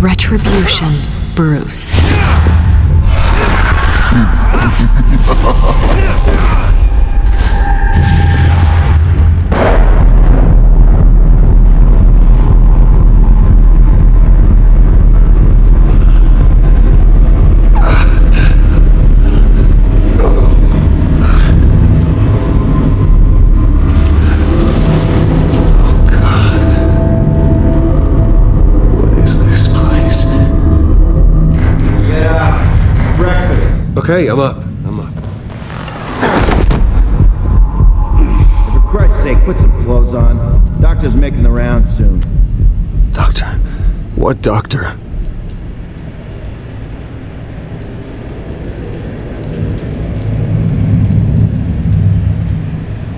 Retribution, Bruce. Okay, I'm up. For Christ's sake, put some clothes on. Doctor's making the rounds soon. Doctor? What doctor?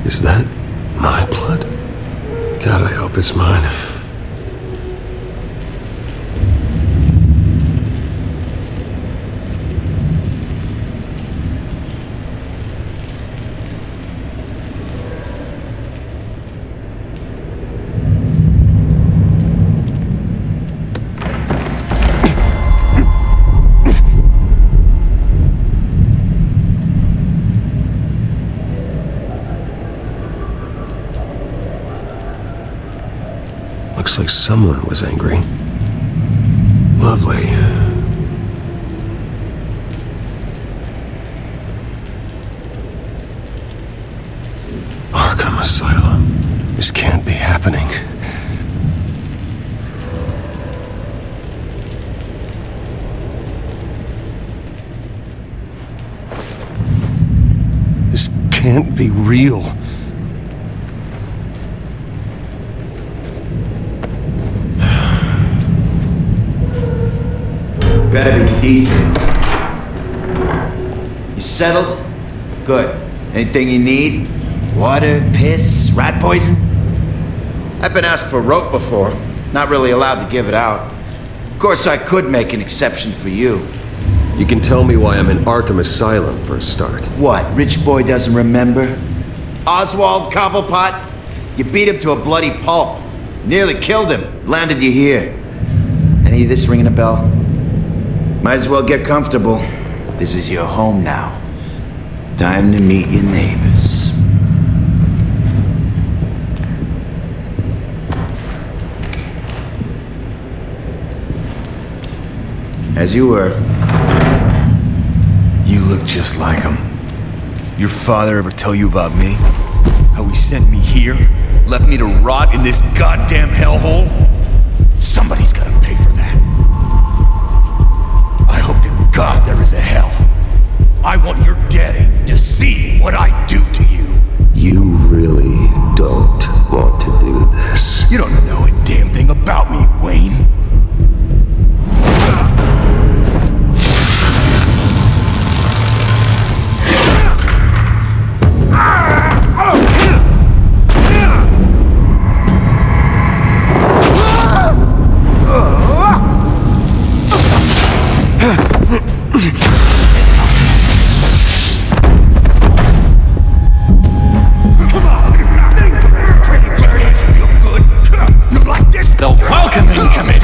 Is that my blood? God, I hope it's mine. Looks like someone was angry. Lovely. Arkham Asylum. This can't be happening. This can't be real. Better be decent. You settled? Good. Anything you need? Water, piss, rat poison? I've been asked for rope before. Not really allowed to give it out. Of course, I could make an exception for you. You can tell me why I'm in Arkham Asylum for a start. What, rich boy doesn't remember? Oswald Cobblepot? You beat him to a bloody pulp. Nearly killed him. Landed you here. Any of this ringing a bell? Might as well get comfortable. This is your home now. Time to meet your neighbors. As you were. You look just like him. Your father ever tell you about me? How he sent me here? Left me to rot in this goddamn hellhole? Somebody's gotta pay for that. I hope to God there is a hell. I want your daddy to see what I do to you. You really don't want to do this. You don't know a damn thing about me, Wayne.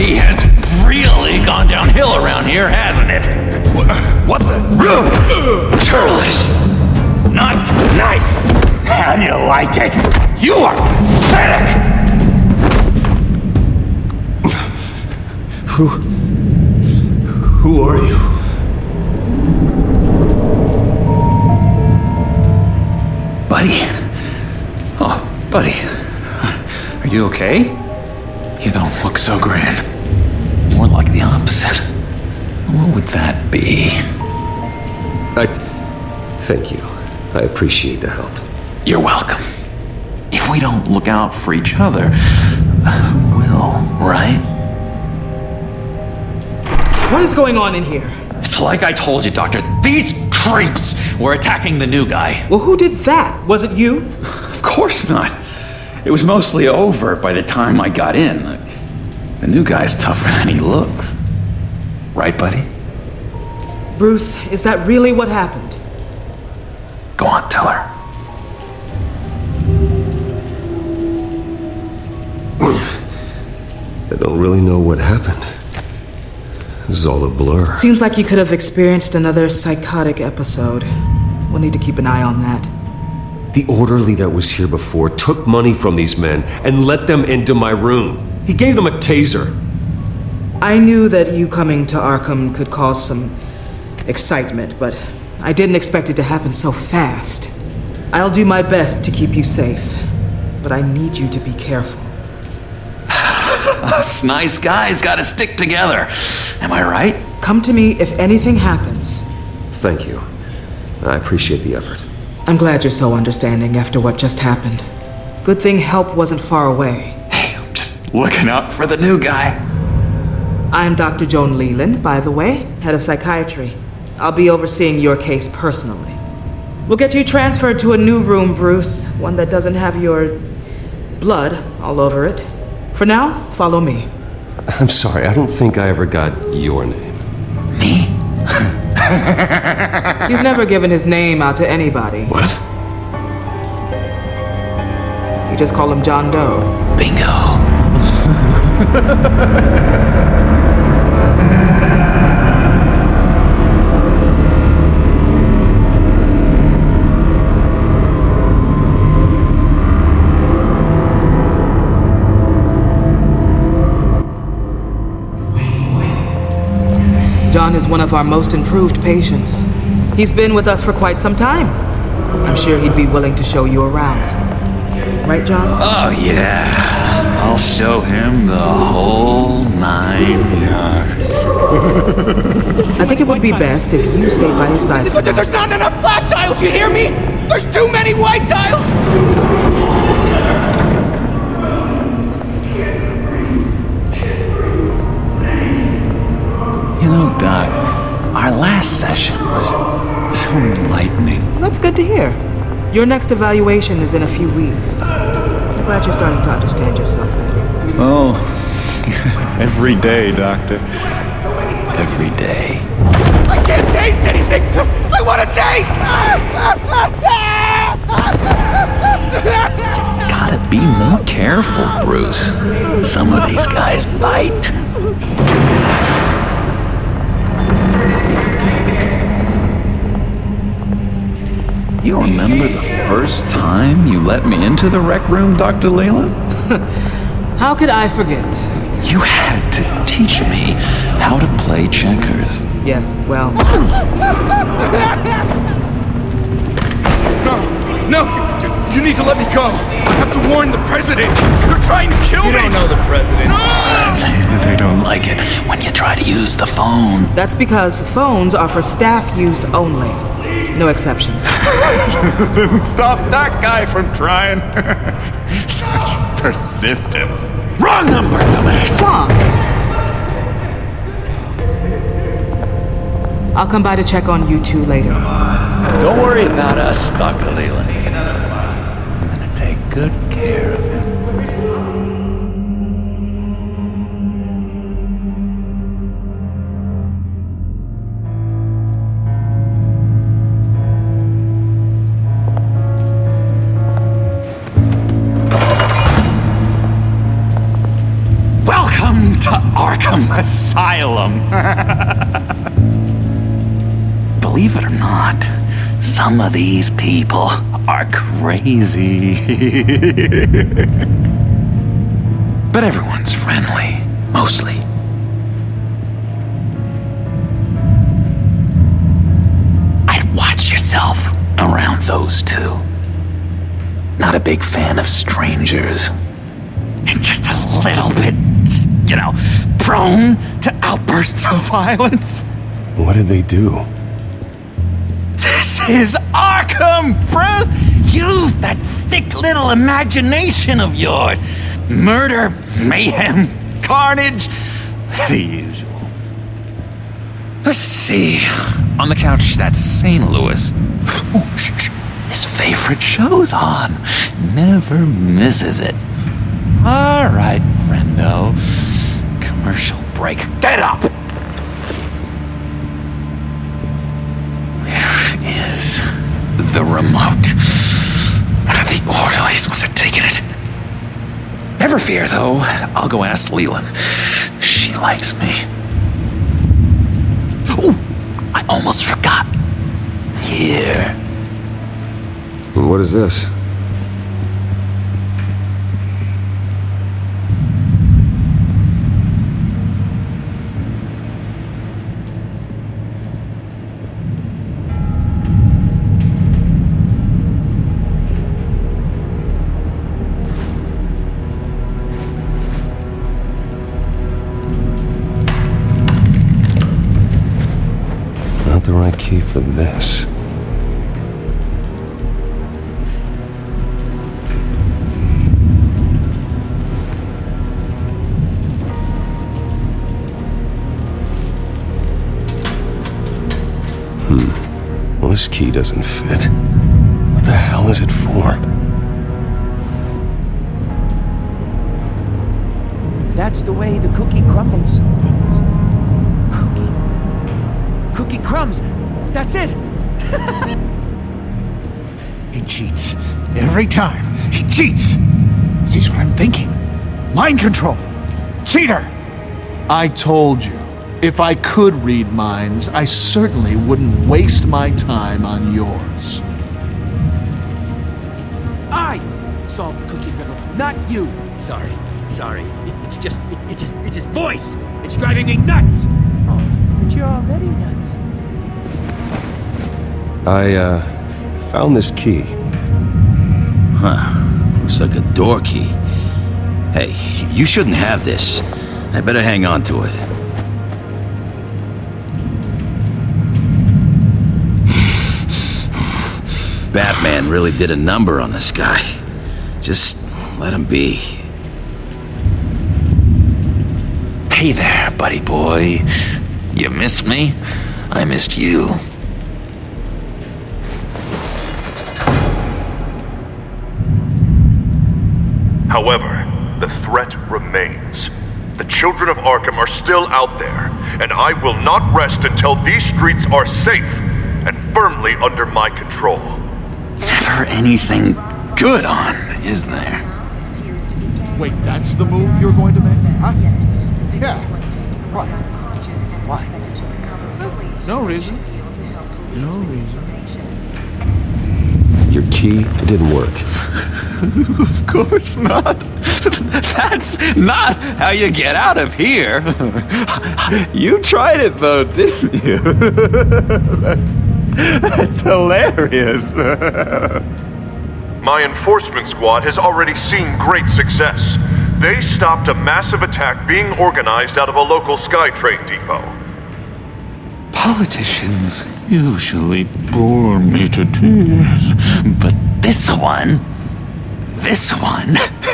He has really gone downhill around here, hasn't it? What the? Rude! Churlish! Not nice! How do you like it? You are pathetic! Who are you? Buddy? Oh, buddy. Are you okay? You don't look so grand. More like the opposite. What would that be? Thank you. I appreciate the help. You're welcome. If we don't look out for each other, who will, right? What is going on in here? It's like I told you, Doctor. These creeps were attacking the new guy. Well, who did that? Was it you? Of course not. It was mostly over by the time I got in. The new guy's tougher than he looks. Right, buddy? Bruce, is that really what happened? Go on, tell her. I don't really know what happened. This is all a blur. Seems like you could have experienced another psychotic episode. We'll need to keep an eye on that. The orderly that was here before took money from these men and let them into my room. He gave them a taser. I knew that you coming to Arkham could cause some excitement, but I didn't expect it to happen so fast. I'll do my best to keep you safe, but I need you to be careful. Us nice guys gotta stick together. Am I right? Come to me if anything happens. Thank you. I appreciate the effort. I'm glad you're so understanding after what just happened. Good thing help wasn't far away. Hey, I'm just looking out for the new guy. I'm Dr. Joan Leland, by the way, head of psychiatry. I'll be overseeing your case personally. We'll get you transferred to a new room, Bruce, one that doesn't have your blood all over it. For now, follow me. I'm sorry, I don't think I ever got your name. Me? He's never given his name out to anybody. What? You just call him John Doe. Bingo. John is one of our most improved patients. He's been with us for quite some time. I'm sure he'd be willing to show you around. Right, John? Oh, yeah. I'll show him the whole 9 yards. I think it would be best if you stayed by his side. There's not enough black tiles, you hear me? There's too many white tiles! You know, Doc, our last session was so enlightening. That's good to hear. Your next evaluation is in a few weeks. I'm glad you're starting to understand yourself better. Oh, every day, Doctor. Every day. I can't taste anything! I want to taste! Gotta be more careful, Bruce. Some of these guys bite. You remember the first time you let me into the rec room, Dr. Leland? How could I forget? You had to teach me how to play checkers. Yes, well, No, you need to let me go. I have to warn the president. They're trying to kill me. You don't know the president. They don't like it when you try to use the phone. that's because phones are for staff use only. No exceptions. Stop that guy from trying. Such persistence. Wrong number, dumbass. Come on. I'll come by to check on you two later. Don't worry about us, Dr. Leland. I'm gonna take good care of him. Welcome to Arkham Asylum. Believe it or not, some of these people are crazy. But everyone's friendly, mostly. I'd watch yourself around those two. Not a big fan of strangers. And just a little bit, prone to outbursts of violence. What did they do? This is Arkham, Bruce! Use that sick little imagination of yours. Murder, mayhem, carnage, the usual. Let's see. On the couch, that's St. Louis. Ooh, shh. His favorite show's on. Never misses it. All right, friendo. Commercial break. Get up! Where is the remote? One of the orderlies must have taken it. Never fear, though. I'll go ask Leland. She likes me. here. What is this? Not the right key for this. Well, this key doesn't fit. What the hell is it for? If that's the way the cookie crumbles. Cookie crumbs. That's it. He cheats. Every time. He cheats. Sees what I'm thinking. Mind control. Cheater. I told you, if I could read minds, I certainly wouldn't waste my time on yours. I solved the cookie riddle, not you. Sorry. It's his voice. It's driving me nuts. Oh, but you're already nuts. I found this key. Huh. Looks like a door key. Hey, you shouldn't have this. I better hang on to it. Batman really did a number on this guy. Just let him be. Hey there, buddy boy. You missed me? I missed you. However, the threat remains. The children of Arkham are still out there, and I will not rest until these streets are safe and firmly under my control. Never anything good on, is there? Wait, that's the move you're going to make? Huh? Yeah. What? Why? No reason. No reason. Your key didn't work. Of course not. That's not how you get out of here. You tried it though, didn't you? That's hilarious. My enforcement squad has already seen great success. They stopped a massive attack being organized out of a local SkyTrain depot. Politicians usually bore me to tears, but this one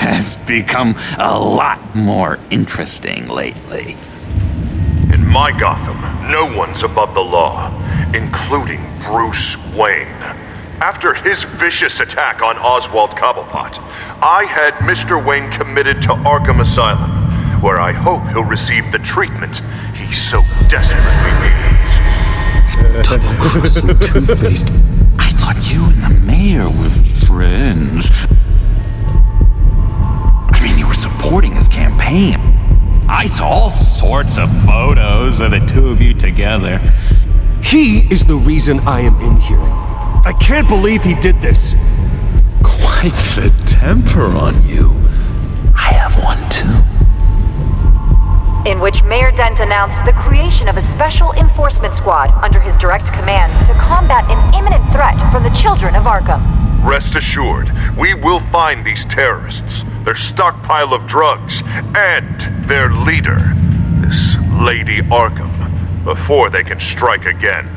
has become a lot more interesting lately. In my Gotham, no one's above the law, including Bruce Wayne. After his vicious attack on Oswald Cobblepot, I had Mr. Wayne committed to Arkham Asylum, where I hope he'll receive the treatment he so desperately needs. Double-crossing, two-faced. I thought you and the mayor were friends. I mean, you were supporting his campaign. I saw all sorts of photos of the two of you together. He is the reason I am in here. I can't believe he did this. Quite the temper on you. I have one too. In which Mayor Dent announced the creation of a special enforcement squad under his direct command to combat an imminent threat from the children of Arkham. Rest assured, we will find these terrorists, their stockpile of drugs, and their leader, this Lady Arkham, before they can strike again.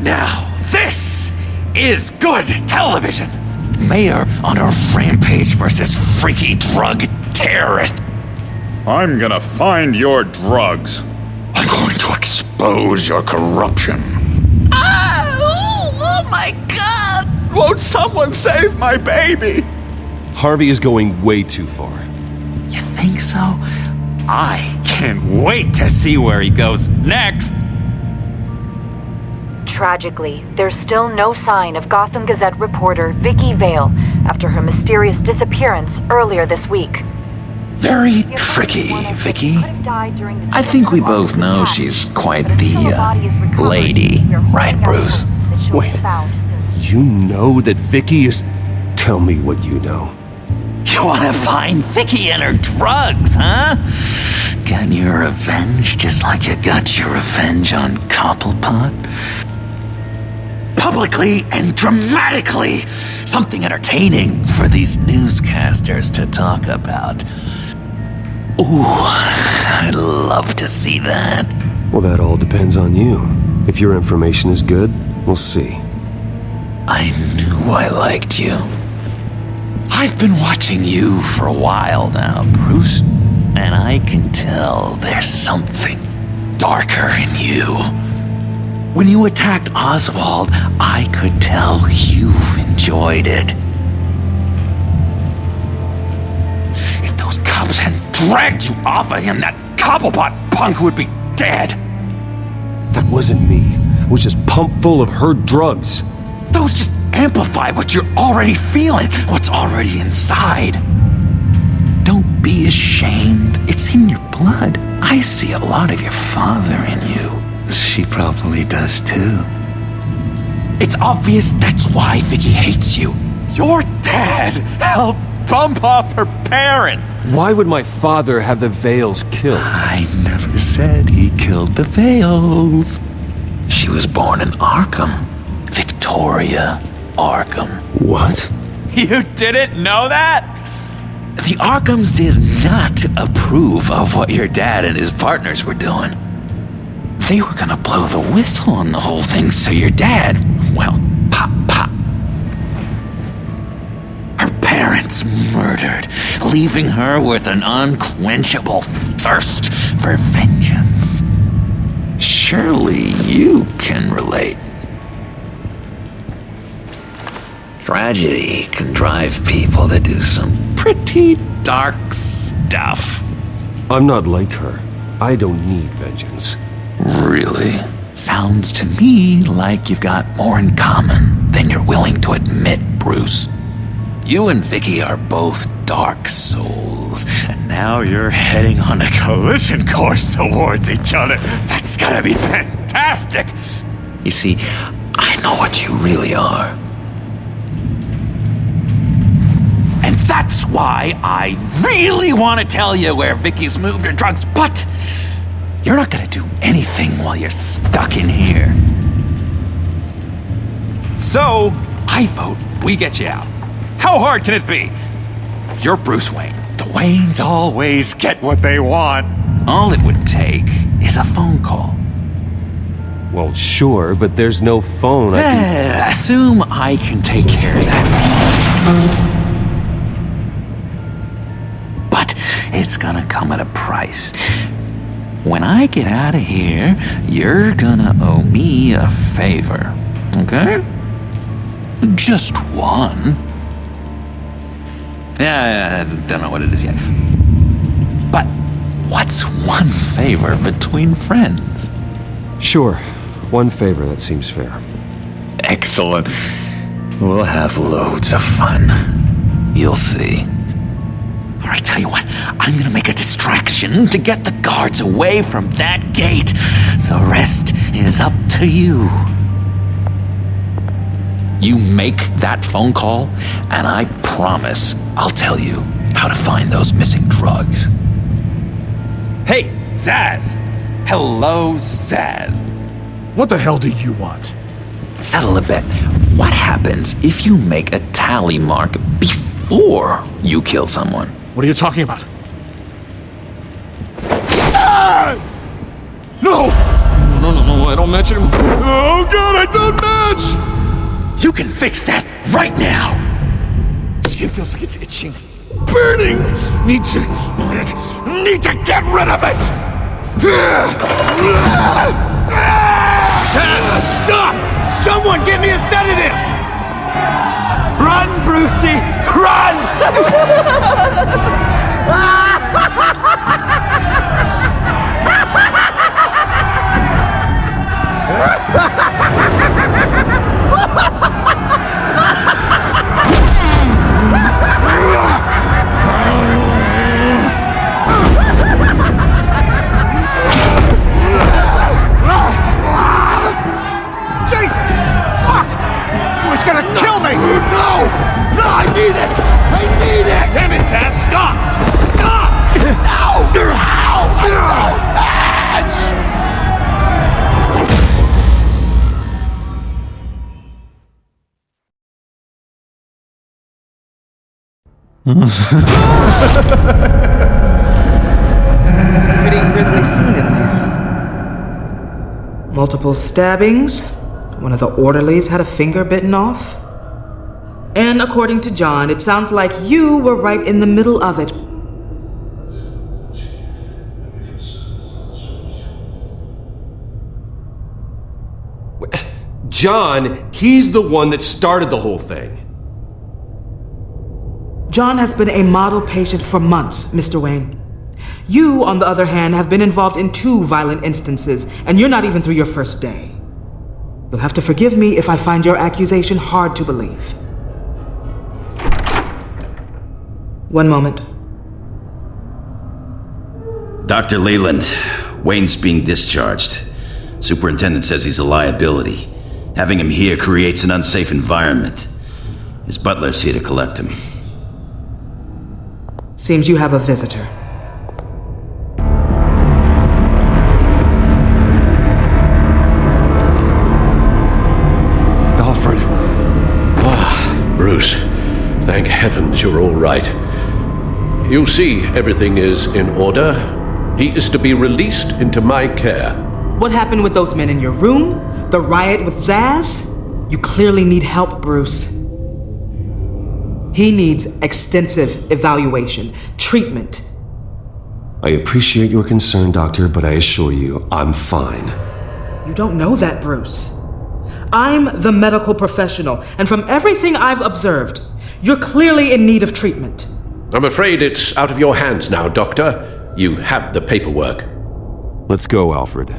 Now, this is good television. Mayor on a rampage versus freaky drug terrorist. I'm gonna find your drugs. I'm going to expose your corruption. Oh my God! Won't someone save my baby? Harvey is going way too far. You think so? I can't wait to see where he goes next. Tragically, there's still no sign of Gotham Gazette reporter Vicky Vale after her mysterious disappearance earlier this week. Very tricky, Vicky. I think we both know she's quite the lady, right, Bruce? Wait, You know that Vicky is... Tell me what you know. You wanna find Vicky and her drugs, huh? Get your revenge just like you got your revenge on Cobblepot? Publicly and dramatically! Something entertaining for these newscasters to talk about. Ooh, I'd love to see that. Well, that all depends on you. If your information is good, we'll see. I knew I liked you. I've been watching you for a while now, Bruce, and I can tell there's something darker in you. When you attacked Oswald, I could tell you enjoyed it. If those cops hadn't dragged you off of him, that Cobblepot punk would be dead. That wasn't me. I was just pumped full of her drugs. Those just amplify what you're already feeling, what's already inside. Don't be ashamed. It's in your blood. I see a lot of your father in you. She probably does too. It's obvious that's why Vicky hates you. Your dad helped bump off her parents. Why would my father have the Vales killed? I never said he killed the Vales. She was born in Arkham. Victoria Arkham. What? You didn't know that? The Arkhams did not approve of what your dad and his partners were doing. They were gonna blow the whistle on the whole thing, so your dad, well, pop. Her parents murdered, leaving her with an unquenchable thirst for vengeance. Surely you can relate. Tragedy can drive people to do some pretty dark stuff. I'm not like her. I don't need vengeance. Really? Sounds to me like you've got more in common than you're willing to admit, Bruce. You and Vicky are both dark souls, and now you're heading on a collision course towards each other. That's gonna be fantastic! You see, I know what you really are. And that's why I really want to tell you where Vicky's moved her drugs, but you're not gonna do anything while you're stuck in here. So, I vote we get you out. How hard can it be? You're Bruce Wayne. The Waynes always get what they want. All it would take is a phone call. Well, sure, but there's no phone. Assume I can take care of that. But it's gonna come at a price. When I get out of here, you're gonna owe me a favor, okay? Just one. Yeah, I don't know what it is yet. But what's one favor between friends? Sure. One favor, that seems fair. Excellent. We'll have loads of fun. You'll see. All right, tell you what, I'm gonna make a distraction to get the guards away from that gate. The rest is up to you. You make that phone call, and I promise I'll tell you how to find those missing drugs. Hey, Zaz! Hello, Zaz. What the hell do you want? Settle a bet. What happens if you make a tally mark before you kill someone? What are you talking about? Ah! No! No, I don't match anymore. Oh god, I don't match! You can fix that right now! Skin feels like it's itching. Burning! Need to get rid of it! Stop! Someone give me a sedative! Run, Brucey! Run! Jesus! Fuck! He was gonna Pretty grisly scene in there. Multiple stabbings. One of the orderlies had a finger bitten off. And according to John, it sounds like you were right in the middle of it. John, he's the one that started the whole thing. John has been a model patient for months, Mr. Wayne. You, on the other hand, have been involved in 2 violent instances, and you're not even through your first day. You'll have to forgive me if I find your accusation hard to believe. One moment. Dr. Leland, Wayne's being discharged. Superintendent says he's a liability. Having him here creates an unsafe environment. His butler's here to collect him. Seems you have a visitor. Alfred. Bruce. Thank heavens you're all right. You see, everything is in order. He is to be released into my care. What happened with those men in your room? The riot with Zaz? You clearly need help, Bruce. He needs extensive evaluation, treatment. I appreciate your concern, Doctor, but I assure you, I'm fine. You don't know that, Bruce. I'm the medical professional, and from everything I've observed, you're clearly in need of treatment. I'm afraid it's out of your hands now, Doctor. You have the paperwork. Let's go, Alfred.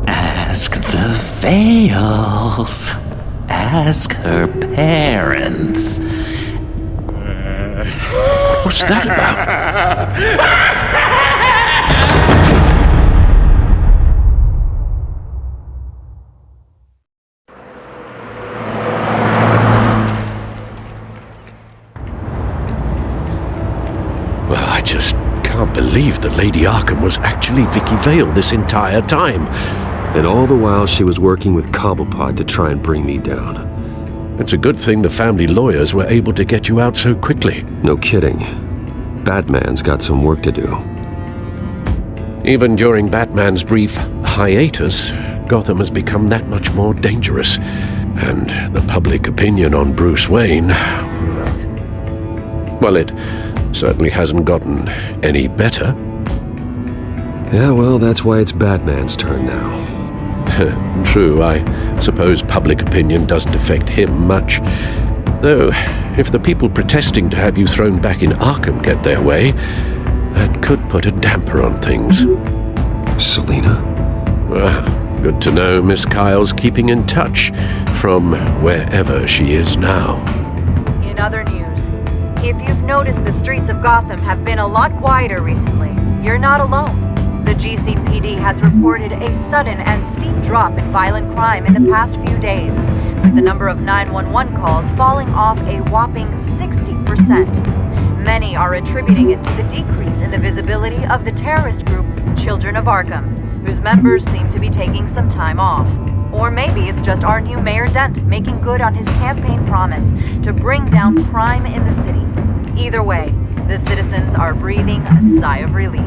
Ask the Vales. Ask her parents. What's that about? Well, I just can't believe that Lady Arkham was actually Vicky Vale this entire time. And all the while she was working with Cobblepot to try and bring me down. It's a good thing the family lawyers were able to get you out so quickly. No kidding. Batman's got some work to do. Even during Batman's brief hiatus, Gotham has become that much more dangerous. And the public opinion on Bruce Wayne... well, it certainly hasn't gotten any better. Yeah, well, that's why it's Batman's turn now. True, I suppose public opinion doesn't affect him much. Though, if the people protesting to have you thrown back in Arkham get their way, that could put a damper on things. Selina? Good to know Miss Kyle's keeping in touch from wherever she is now. In other news, if you've noticed the streets of Gotham have been a lot quieter recently, you're not alone. The GCPD has reported a sudden and steep drop in violent crime in the past few days, with the number of 911 calls falling off a whopping 60%. Many are attributing it to the decrease in the visibility of the terrorist group Children of Arkham, whose members seem to be taking some time off. Or maybe it's just our new Mayor Dent making good on his campaign promise to bring down crime in the city. Either way, the citizens are breathing a sigh of relief.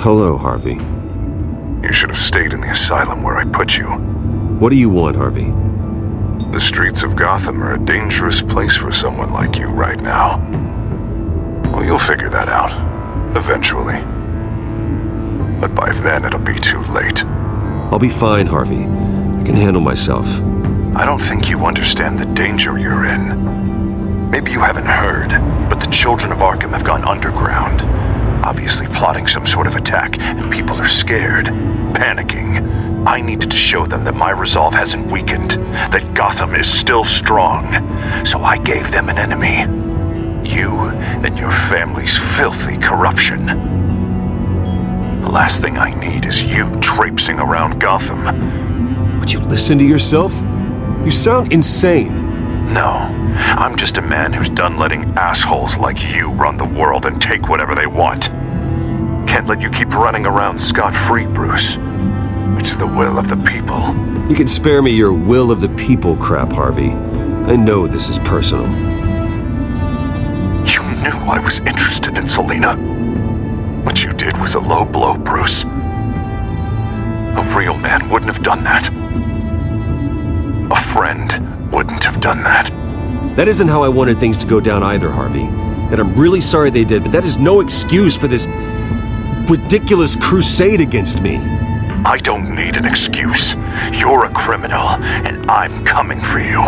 Hello, Harvey. You should have stayed in the asylum where I put you. What do you want, Harvey? The streets of Gotham are a dangerous place for someone like you right now. Well, you'll figure that out. Eventually. But by then, it'll be too late. I'll be fine, Harvey. I can handle myself. I don't think you understand the danger you're in. Maybe you haven't heard, but the Children of Arkham have gone underground. Obviously plotting some sort of attack, and people are scared, panicking. I needed to show them that my resolve hasn't weakened, that Gotham is still strong. So I gave them an enemy. you and your family's filthy corruption. The last thing I need is you traipsing around Gotham. Would you listen to yourself? You sound insane. No, I'm just a man who's done letting assholes like you run the world and take whatever they want. Can't let you keep running around scot-free, Bruce. It's the will of the people. You can spare me your will of the people crap, Harvey. I know this is personal. You knew I was interested in Selena. What you did was a low blow, Bruce. A real man wouldn't have done that. A friend wouldn't have done that. That isn't how I wanted things to go down either, Harvey. And I'm really sorry they did, but that is no excuse for this ridiculous crusade against me. I don't need an excuse. You're a criminal, and I'm coming for you.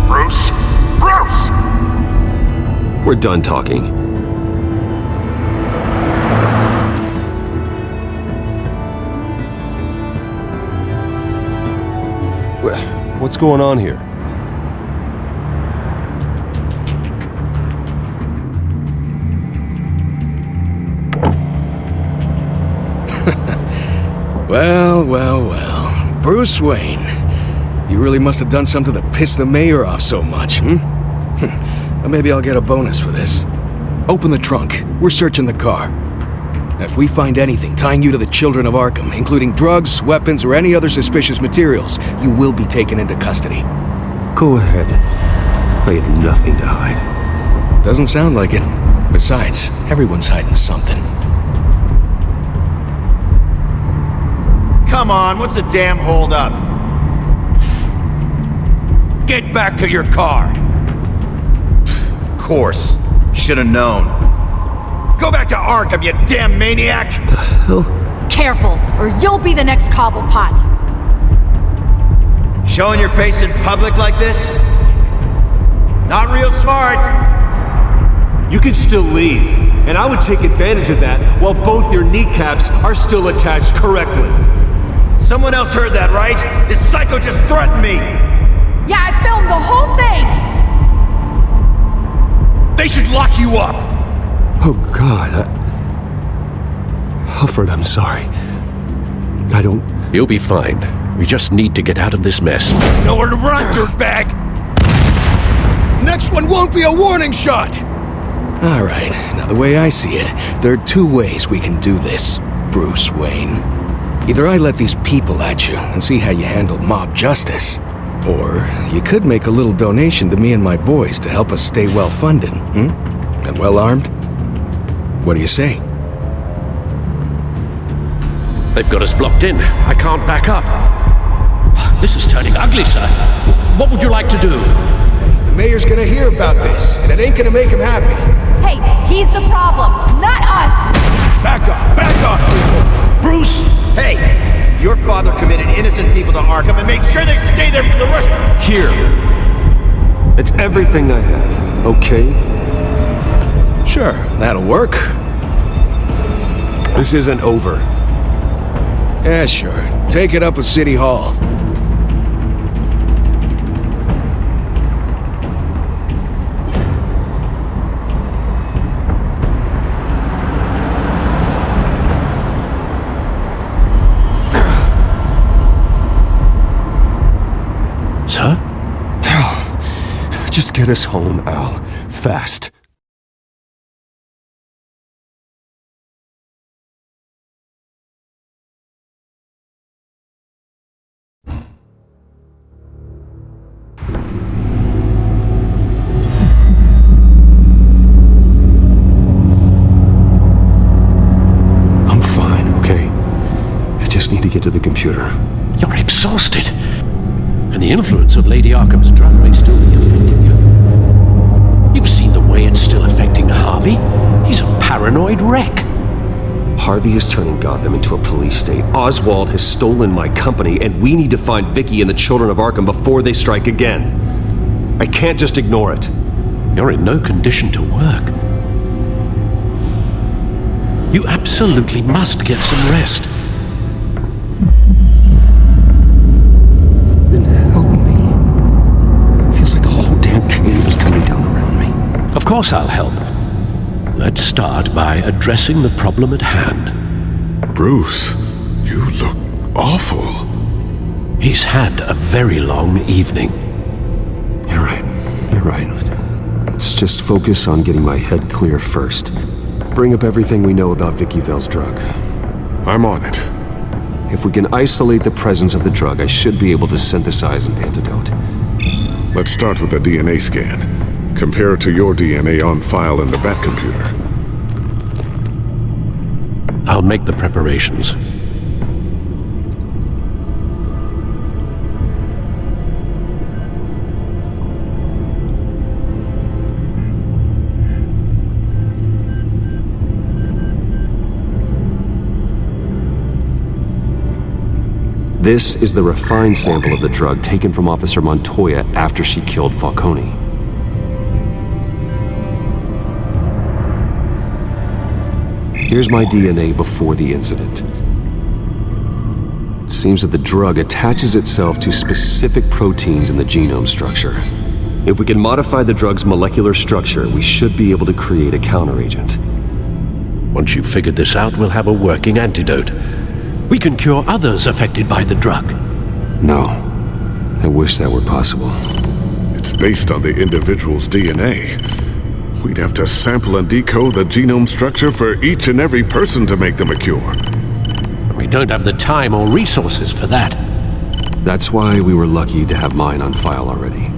Bruce! Bruce! We're done talking. What's going on here? Well. Bruce Wayne. You really must have done something that pissed the mayor off so much, Well, maybe I'll get a bonus for this. Open the trunk. We're searching the car. If we find anything tying you to the children of Arkham, including drugs, weapons, or any other suspicious materials, you will be taken into custody. Go ahead. I have nothing to hide. Doesn't sound like it. Besides, everyone's hiding something. Come on, what's the damn holdup? Get back to your car! Of course. Should've known. Go back to Arkham, you damn maniac! The hell? Careful, or you'll be the next Cobblepot. Showing your face in public like this? Not real smart. You could still leave, and I would take advantage of that while both your kneecaps are still attached correctly. Someone else heard that, right? This psycho just threatened me! Yeah, I filmed the whole thing! They should lock you up! Oh, God. Alfred, I'm sorry. I don't... You'll be fine. We just need to get out of this mess. Nowhere to run, dirtbag! Next one won't be a warning shot! Alright, now the way I see it, there are two ways we can do this, Bruce Wayne. Either I let these people at you and see how you handle mob justice, or you could make a little donation to me and my boys to help us stay well-funded, and well-armed. What do you say? They've got us blocked in. I can't back up. This is turning ugly, sir. What would you like to do? The mayor's gonna hear about this, and it ain't gonna make him happy. Hey, he's the problem, not us! Back off! Bruce! Hey! Your father committed innocent people to Arkham and made sure they stay there for the rest of... Here. It's everything I have, okay? Sure, that'll work. This isn't over. Yeah, sure. Take it up with City Hall. Sir? Just get us home, Al. Fast. I'm fine, okay? I just need to get to the computer. You're exhausted. And the influence of Lady Arkham's drug may still be affecting you. You've seen the way it's still affecting Harvey. He's a paranoid wreck. Harvey is turning Gotham into a police state. Oswald has stolen my company, and we need to find Vicky and the children of Arkham before they strike again. I can't just ignore it. You're in no condition to work. You absolutely must get some rest. Then help me. Of course I'll help. Let's start by addressing the problem at hand. Bruce, you look awful. He's had a very long evening. You're right. You're right. Let's just focus on getting my head clear first. Bring up everything we know about Vicky Vale's drug. I'm on it. If we can isolate the presence of the drug, I should be able to synthesize an antidote. Let's start with a DNA scan. Compare it to your DNA on file in the Bat computer. I'll make the preparations. This is the refined sample of the drug taken from Officer Montoya after she killed Falcone. Here's my DNA before the incident. It seems that the drug attaches itself to specific proteins in the genome structure. If we can modify the drug's molecular structure, we should be able to create a counteragent. Once you've figured this out, we'll have a working antidote. We can cure others affected by the drug. No. I wish that were possible. It's based on the individual's DNA. We'd have to sample and decode the genome structure for each and every person to make them a cure. We don't have the time or resources for that. That's why we were lucky to have mine on file already.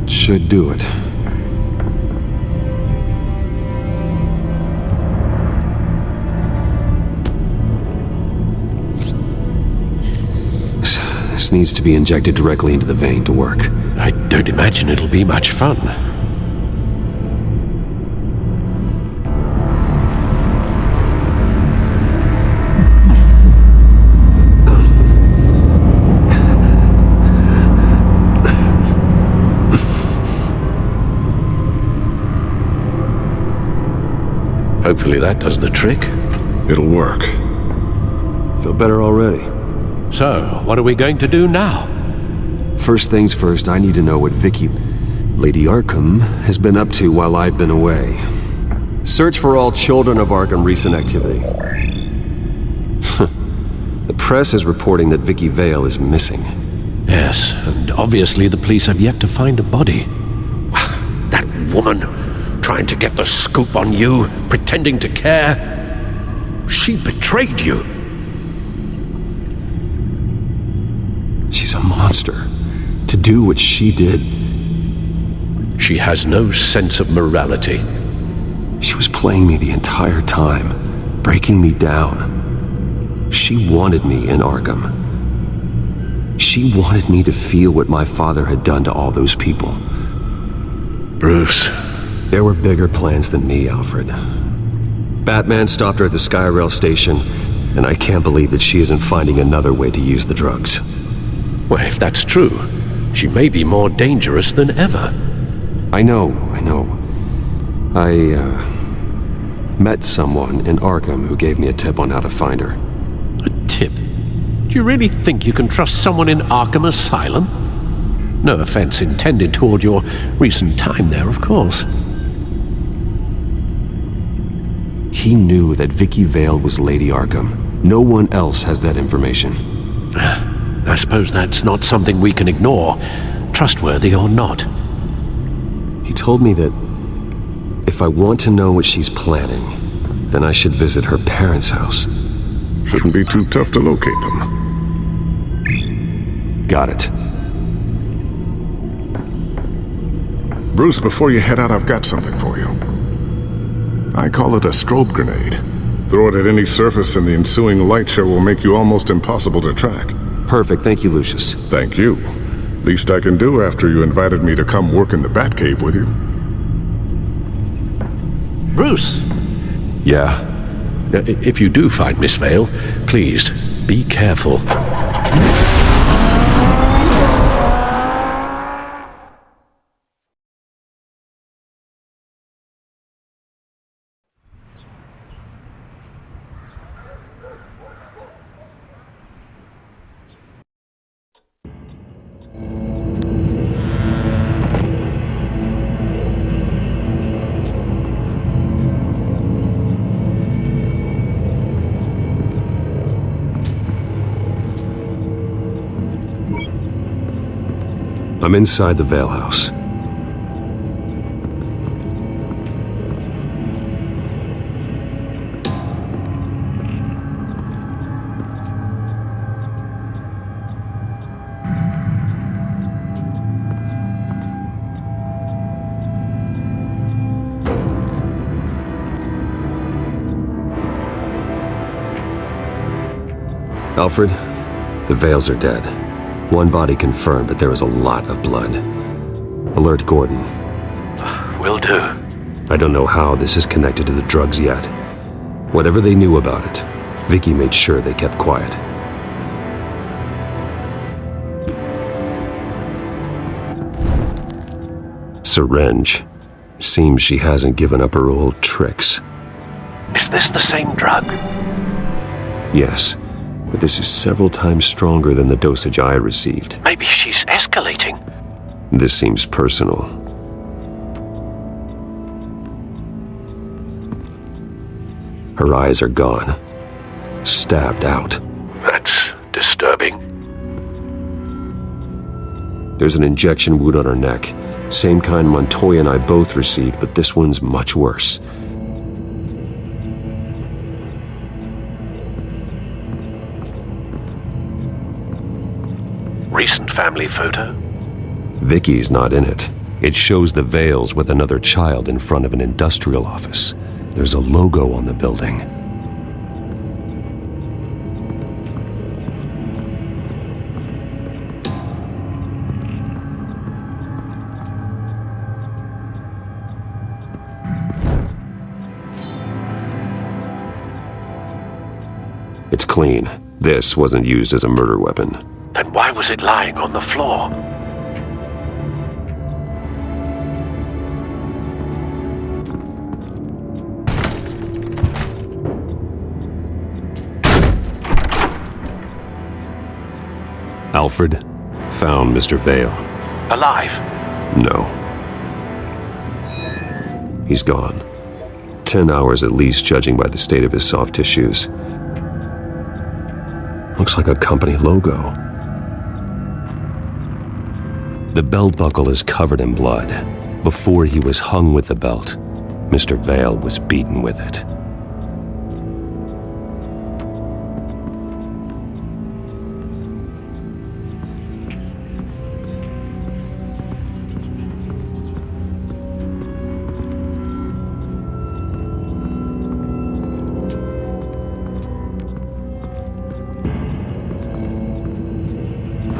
Should do it. This needs to be injected directly into the vein to work. I don't imagine it'll be much fun. Hopefully that does the trick. It'll work. Feel better already. So, what are we going to do now? First things first, I need to know what Vicky, Lady Arkham, has been up to while I've been away. Search for all children of Arkham recent activity. The press is reporting that Vicky Vale is missing. Yes, and obviously the police have yet to find a body. That woman, trying to get the scoop on you, pretending to care. She betrayed you. She's a monster. To do what she did. She has no sense of morality. She was playing me the entire time, breaking me down. She wanted me in Arkham. She wanted me to feel what my father had done to all those people. Bruce. There were bigger plans than me, Alfred. Batman stopped her at the Skyrail station, and I can't believe that she isn't finding another way to use the drugs. Well, if that's true, she may be more dangerous than ever. I know. I met someone in Arkham who gave me a tip on how to find her. A tip? Do you really think you can trust someone in Arkham Asylum? No offense intended toward your recent time there, of course. He knew that Vicky Vale was Lady Arkham. No one else has that information. I suppose that's not something we can ignore, trustworthy or not. He told me that if I want to know what she's planning, then I should visit her parents' house. Shouldn't be too tough to locate them. Got it. Bruce, before you head out, I've got something for you. I call it a strobe grenade. Throw it at any surface and the ensuing light show will make you almost impossible to track. Perfect, thank you, Lucius. Thank you. Least I can do after you invited me to come work in the Batcave with you. Bruce! Yeah. If you do find Miss Vale, please, be careful. I'm inside the Vale House. Alfred, the Vales are dead. One body confirmed, but there is a lot of blood. Alert Gordon. Will do. I don't know how this is connected to the drugs yet. Whatever they knew about it, Vicky made sure they kept quiet. Syringe. Seems she hasn't given up her old tricks. Is this the same drug? Yes, but this is several times stronger than the dosage I received. Maybe she's escalating. This seems personal. Her eyes are gone. Stabbed out. That's disturbing. There's an injection wound on her neck. Same kind Montoya and I both received, but this one's much worse. Recent family photo? Vicky's not in it. It shows the Vales with another child in front of an industrial office. There's a logo on the building. It's clean. This wasn't used as a murder weapon. Then why was it lying on the floor? Alfred found Mr. Vale. Alive? No. He's gone. 10 hours at least, judging by the state of his soft tissues. Looks like a company logo. The belt buckle is covered in blood. Before he was hung with the belt, Mr. Vale was beaten with it.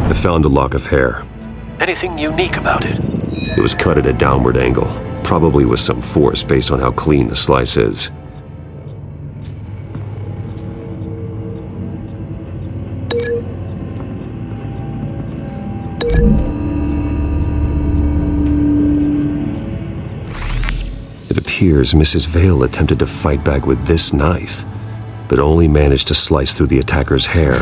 I found a lock of hair. Anything unique about it? It was cut at a downward angle, probably with some force based on how clean the slice is. It appears Mrs. Vale attempted to fight back with this knife, but only managed to slice through the attacker's hair.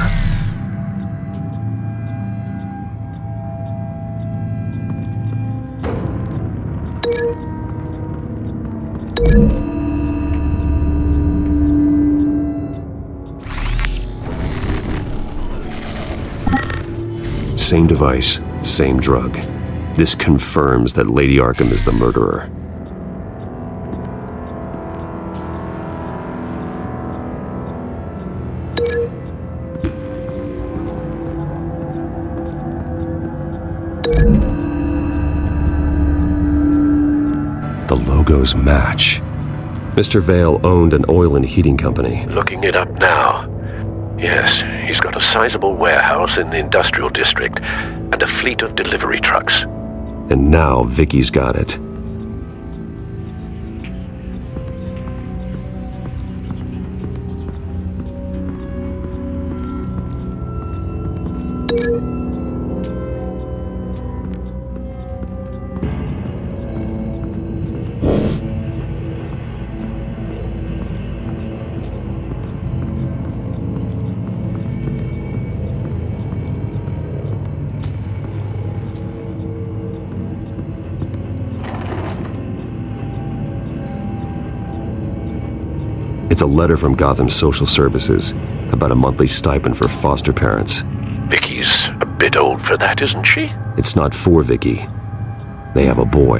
Same device, same drug. This confirms that Lady Arkham is the murderer. The logos match. Mr. Vale owned an oil and heating company. Looking it up now. Yes, he's got a sizable warehouse in the industrial district and a fleet of delivery trucks. And now Vicky's got it. It's a letter from Gotham Social Services about a monthly stipend for foster parents. Vicky's a bit old for that, isn't she? It's not for Vicky. They have a boy.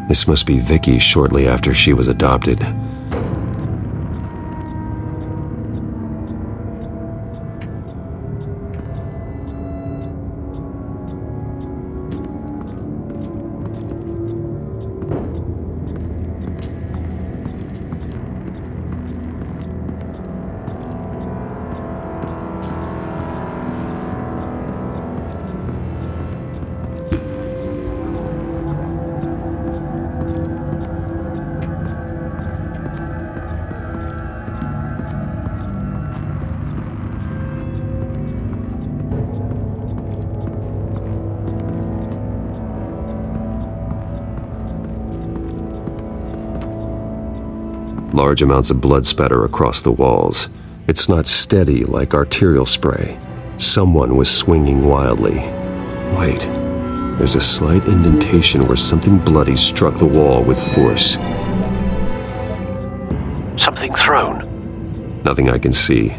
This must be Vicky shortly after she was adopted. Large amounts of blood spatter across the walls. It's not steady like arterial spray. Someone was swinging wildly. Wait, there's a slight indentation where something bloody struck the wall with force. Something thrown? Nothing I can see.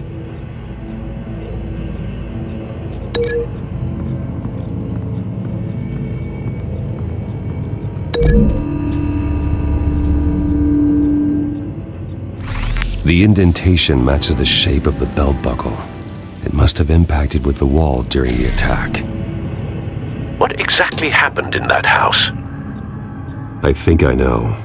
The indentation matches the shape of the belt buckle. It must have impacted with the wall during the attack. What exactly happened in that house? I think I know.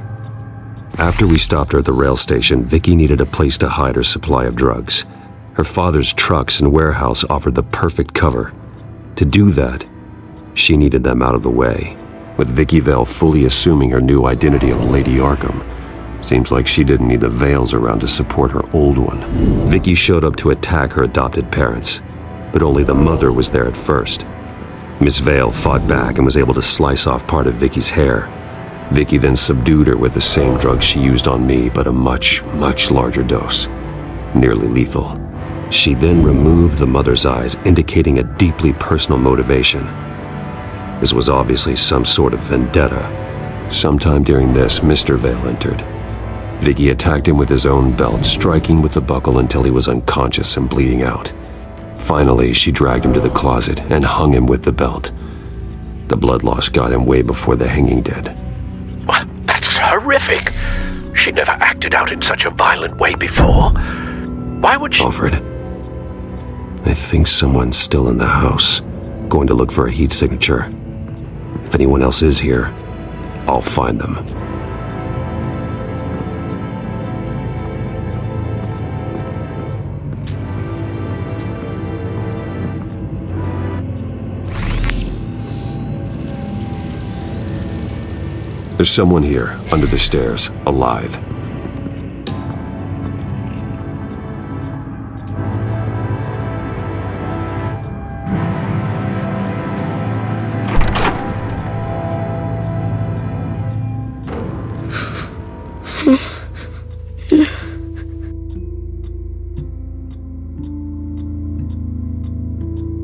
After we stopped her at the rail station, Vicky needed a place to hide her supply of drugs. Her father's trucks and warehouse offered the perfect cover. To do that, she needed them out of the way. With Vicky Vale fully assuming her new identity of Lady Arkham, seems like she didn't need the Vales around to support her old one. Vicky showed up to attack her adopted parents, but only the mother was there at first. Miss Vale fought back and was able to slice off part of Vicky's hair. Vicky then subdued her with the same drug she used on me, but a much, much larger dose. Nearly lethal. She then removed the mother's eyes, indicating a deeply personal motivation. This was obviously some sort of vendetta. Sometime during this, Mr. Vale entered. Vicky attacked him with his own belt, striking with the buckle until he was unconscious and bleeding out. Finally, she dragged him to the closet and hung him with the belt. The blood loss got him way before the hanging did. What? That's horrific. She never acted out in such a violent way before. Why would she... Alfred, I think someone's still in the house. Going to look for a heat signature. If anyone else is here, I'll find them. There's someone here, under the stairs, alive.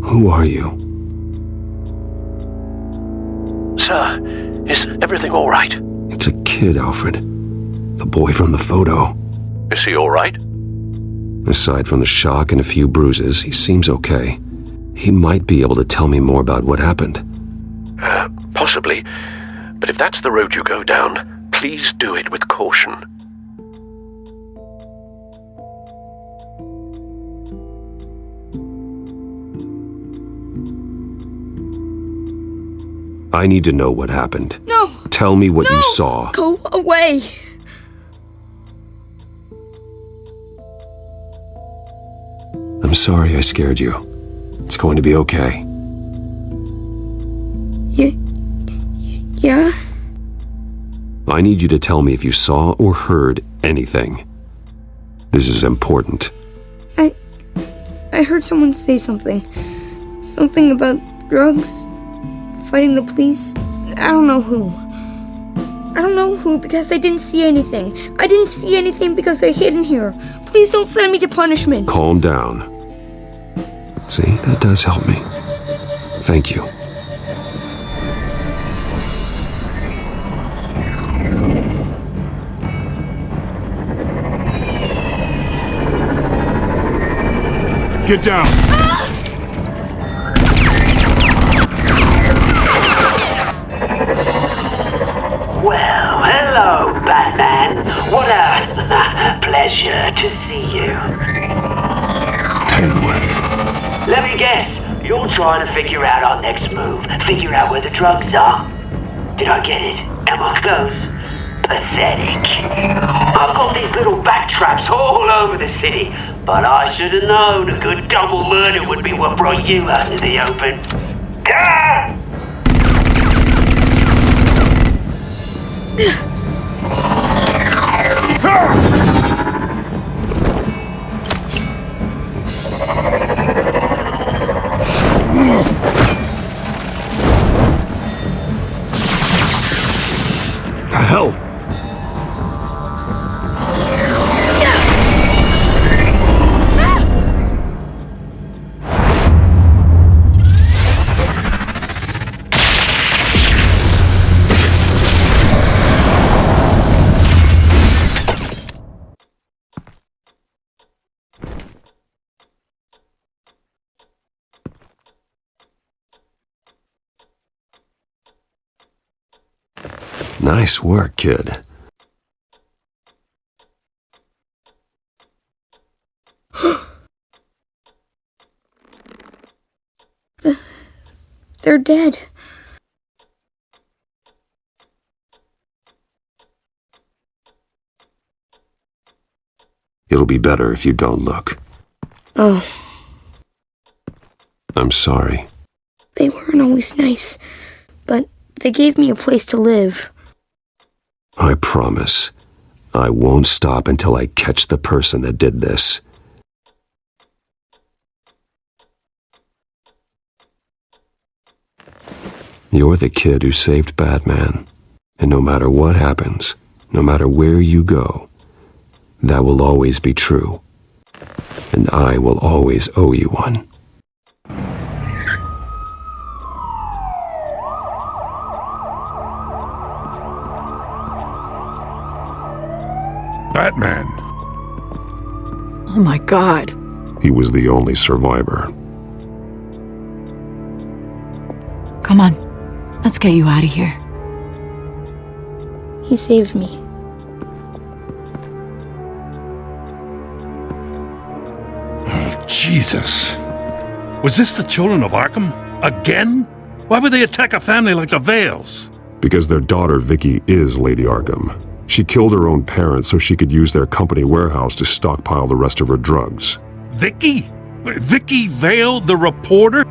Who are you? Sir, is everything all right? It's a kid, Alfred. The boy from the photo. Is he all right? Aside from the shock and a few bruises, he seems okay. He might be able to tell me more about what happened. Possibly. But if that's the road you go down, please do it with caution. I need to know what happened. No! Tell me what you saw. Go away! I'm sorry I scared you. It's going to be okay. Yeah? I need you to tell me if you saw or heard anything. This is important. I heard someone say something. Something about drugs, fighting the police. I don't know who. I don't know who because I didn't see anything. I didn't see anything because I hid in here. Please don't send me to punishment. Calm down. See, that does help me. Thank you. Get down! Well, hello, Batman. What a pleasure to see you. Let me guess, you're trying to figure out our next move. Figure out where the drugs are. Did I get it? Am I close? Pathetic. I've got these little bat traps all over the city, but I should have known a good double murder would be what brought you out into the open. Ah! The hell? Nice work, kid. They're dead. It'll be better if you don't look. Oh, I'm sorry. they weren't always nice, but they gave me a place to live. I promise. I won't stop until I catch the person that did this. You're the kid who saved Batman. And no matter what happens, no matter where you go, that will always be true. And I will always owe you one. Batman. Oh my God. He was the only survivor. Come on. Let's get you out of here. He saved me. Oh, Jesus. Was this the children of Arkham? Again? Why would they attack a family like the Vales? Because their daughter, Vicky, is Lady Arkham. She killed her own parents so she could use their company warehouse to stockpile the rest of her drugs. Vicky? Vicky Vale, the reporter?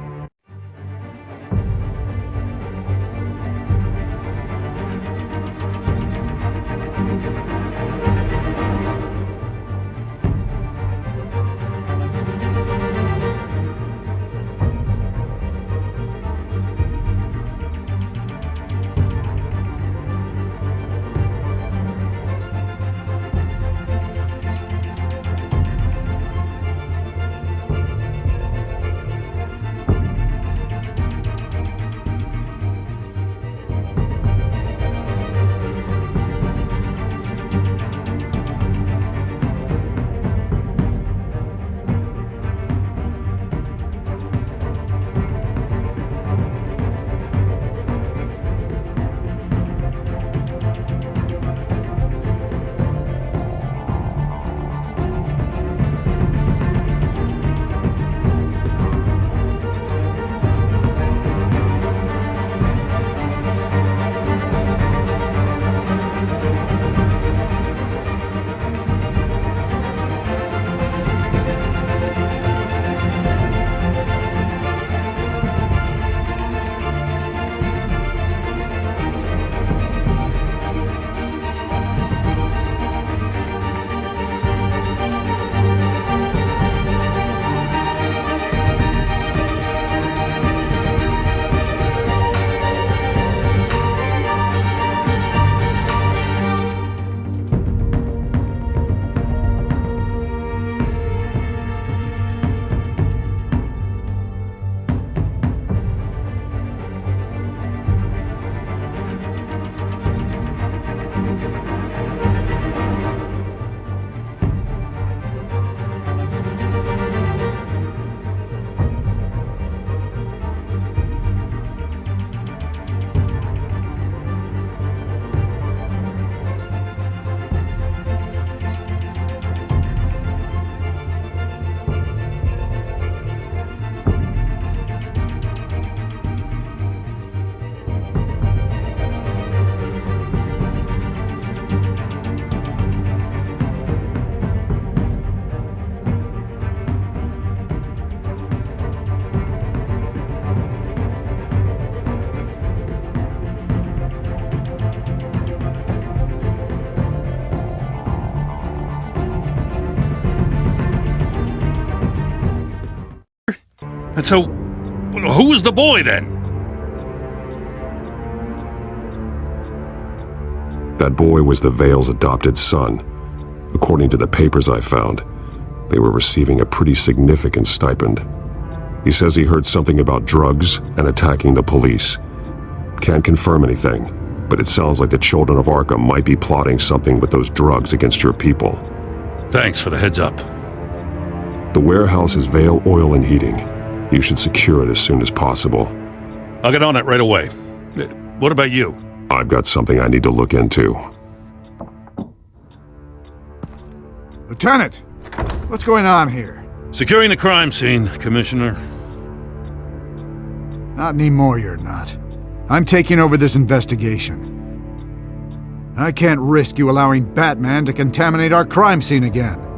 So, who was the boy then? That boy was the Vale's adopted son. According to the papers I found, they were receiving a pretty significant stipend. He says he heard something about drugs and attacking the police. Can't confirm anything, but it sounds like the children of Arkham might be plotting something with those drugs against your people. Thanks for the heads up. The warehouse is Vale Oil and Heating. You should secure it as soon as possible. I'll get on it right away. What about you? I've got something I need to look into. Lieutenant, what's going on here? Securing the crime scene, Commissioner. Not anymore, you're not. I'm taking over this investigation. I can't risk you allowing Batman to contaminate our crime scene again.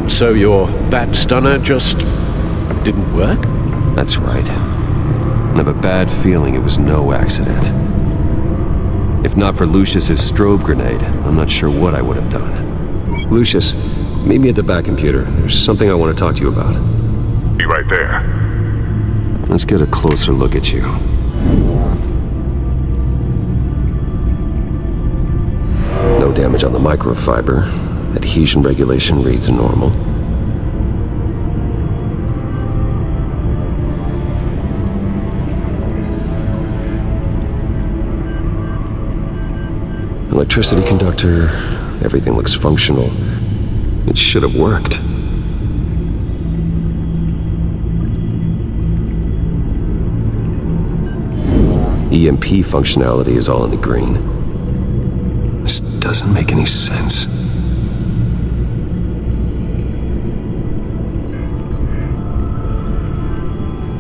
So your bat stunner just didn't work? That's right. I have a bad feeling it was no accident. If not for Lucius's strobe grenade, I'm not sure what I would have done. Lucius, meet me at the back computer. There's something I want to talk to you about. Be right there. Let's get a closer look at you. No damage on the microfiber. Adhesion regulation reads normal. Electricity conductor, everything looks functional. It should have worked. EMP functionality is all in the green. This doesn't make any sense.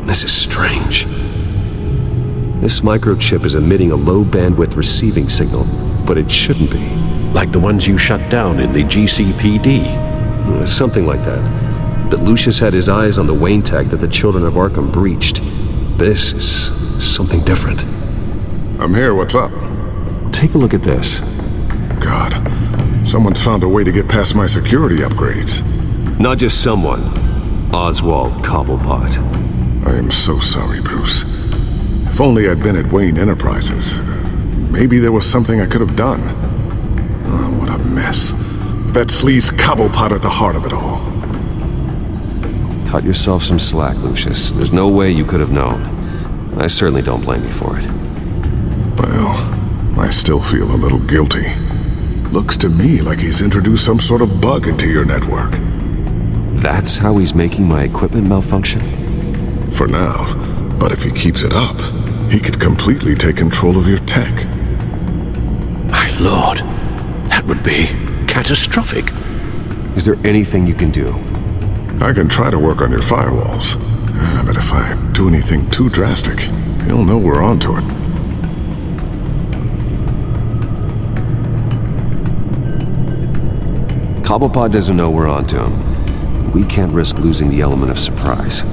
This is strange. This microchip is emitting a low-bandwidth receiving signal, but it shouldn't be. Like the ones you shut down in the GCPD? Something like that. But Lucius had his eyes on the Wayne tag that the children of Arkham breached. This is something different. I'm here, what's up? Take a look at this. God, someone's found a way to get past my security upgrades. Not just someone. Oswald Cobblepot. I am so sorry, Bruce. If only I'd been at Wayne Enterprises. Maybe there was something I could have done. Oh, what a mess. That sleaze Cobblepot at the heart of it all. Cut yourself some slack, Lucius. There's no way you could have known. I certainly don't blame you for it. Well, I still feel a little guilty. Looks to me like he's introduced some sort of bug into your network. That's how he's making my equipment malfunction? For now, but if he keeps it up, he could completely take control of your tech. My lord, that would be catastrophic. Is there anything you can do? I can try to work on your firewalls, but if I do anything too drastic, he'll know we're onto it. Cobblepot doesn't know we're onto him. We can't risk losing the element of surprise.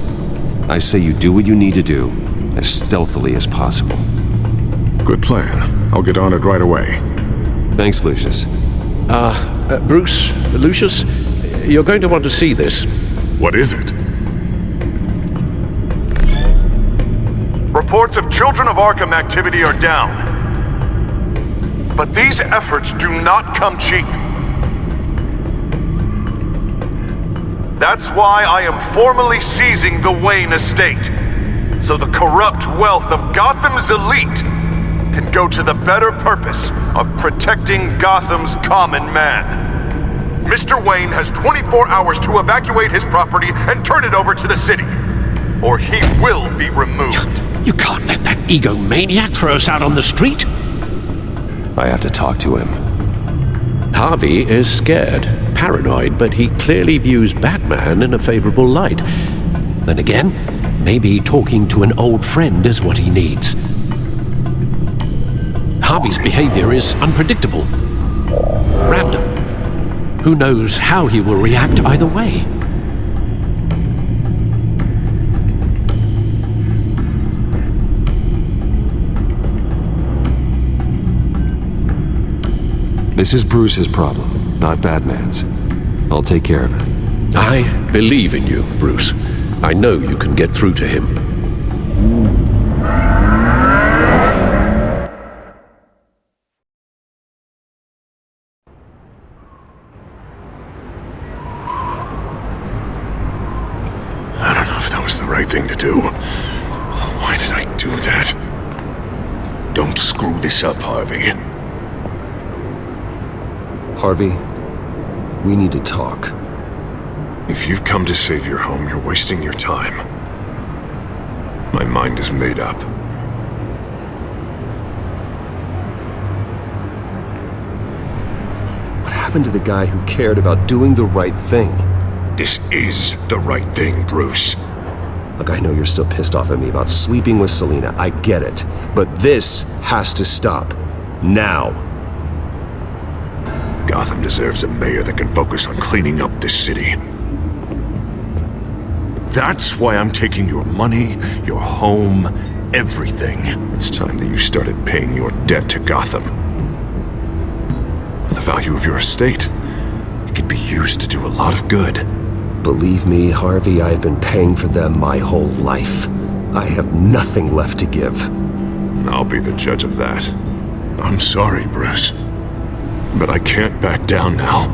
I say you do what you need to do, as stealthily as possible. Good plan. I'll get on it right away. Thanks, Lucius. Bruce, Lucius, you're going to want to see this. What is it? Reports of Children of Arkham activity are down. But these efforts do not come cheap. That's why I am formally seizing the Wayne estate, so the corrupt wealth of Gotham's elite can go to the better purpose of protecting Gotham's common man. Mr. Wayne has 24 hours to evacuate his property and turn it over to the city, or he will be removed. You can't let that egomaniac throw us out on the street. I have to talk to him. Harvey is scared, paranoid, but he clearly views Batman in a favorable light. Then again, maybe talking to an old friend is what he needs. Harvey's behavior is unpredictable, random. Who knows how he will react either way? This is Bruce's problem, not Batman's. I'll take care of it. I believe in you, Bruce. I know you can get through to him. I don't know if that was the right thing to do. Why did I do that? Don't screw this up, Harvey. Harvey, we need to talk. If you've come to save your home, you're wasting your time. My mind is made up. What happened to the guy who cared about doing the right thing? This is the right thing, Bruce. Look, I know you're still pissed off at me about sleeping with Selina. I get it. But this has to stop. Now. Gotham deserves a mayor that can focus on cleaning up this city. That's why I'm taking your money, your home, everything. It's time that you started paying your debt to Gotham. For the value of your estate, it could be used to do a lot of good. Believe me, Harvey, I've been paying for them my whole life. I have nothing left to give. I'll be the judge of that. I'm sorry, Bruce. But I can't back down now.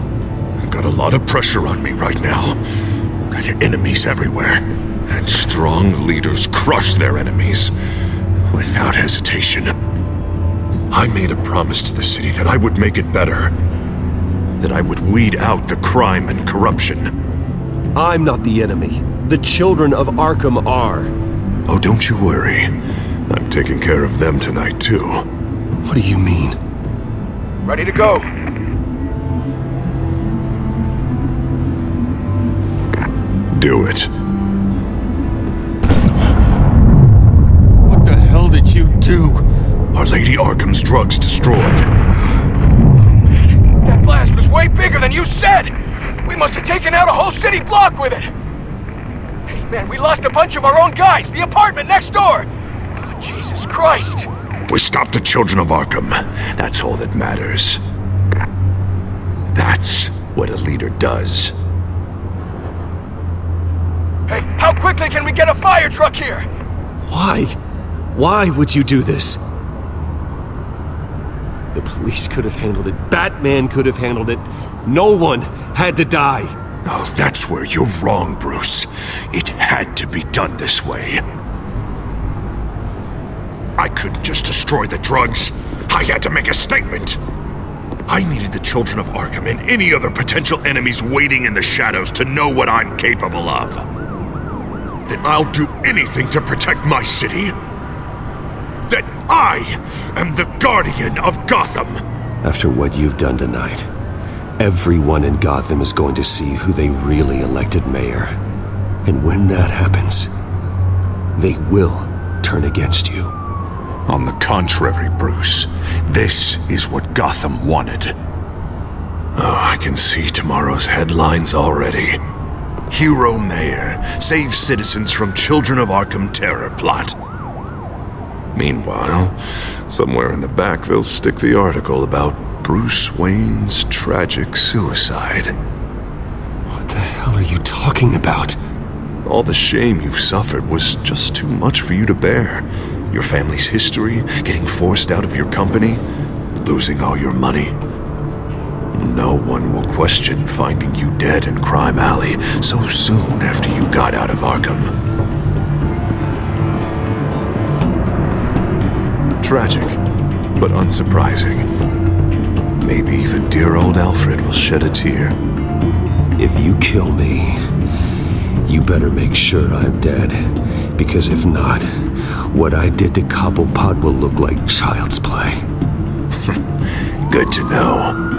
I've got a lot of pressure on me right now. Got enemies everywhere. And strong leaders crush their enemies without hesitation. I made a promise to the city that I would make it better. That I would weed out the crime and corruption. I'm not the enemy. The children of Arkham are. Oh, don't you worry. I'm taking care of them tonight, too. What do you mean? Ready to go. Do it. What the hell did you do? Our Lady Arkham's drugs destroyed. That blast was way bigger than you said! We must have taken out a whole city block with it! Hey man, we lost a bunch of our own guys! The apartment next door! Oh, Jesus Christ! We stopped the children of Arkham. That's all that matters. That's what a leader does. Hey, how quickly can we get a fire truck here? Why? Why would you do this? The police could have handled it. Batman could have handled it. No one had to die. Oh, that's where you're wrong, Bruce. It had to be done this way. I couldn't just destroy the drugs. I had to make a statement. I needed the children of Arkham and any other potential enemies waiting in the shadows to know what I'm capable of. That I'll do anything to protect my city. That I am the guardian of Gotham. After what you've done tonight, everyone in Gotham is going to see who they really elected mayor. And when that happens, they will turn against you. On the contrary, Bruce, this is what Gotham wanted. Oh, I can see tomorrow's headlines already. Hero Mayor saves citizens from Children of Arkham terror plot. Meanwhile, somewhere in the back they'll stick the article about Bruce Wayne's tragic suicide. What the hell are you talking about? All the shame you've suffered was just too much for you to bear. Your family's history, getting forced out of your company, losing all your money. No one will question finding you dead in Crime Alley so soon after you got out of Arkham. Tragic, but unsurprising. Maybe even dear old Alfred will shed a tear. If you kill me, you better make sure I'm dead. Because if not, what I did to Cobblepot will look like child's play. Good to know.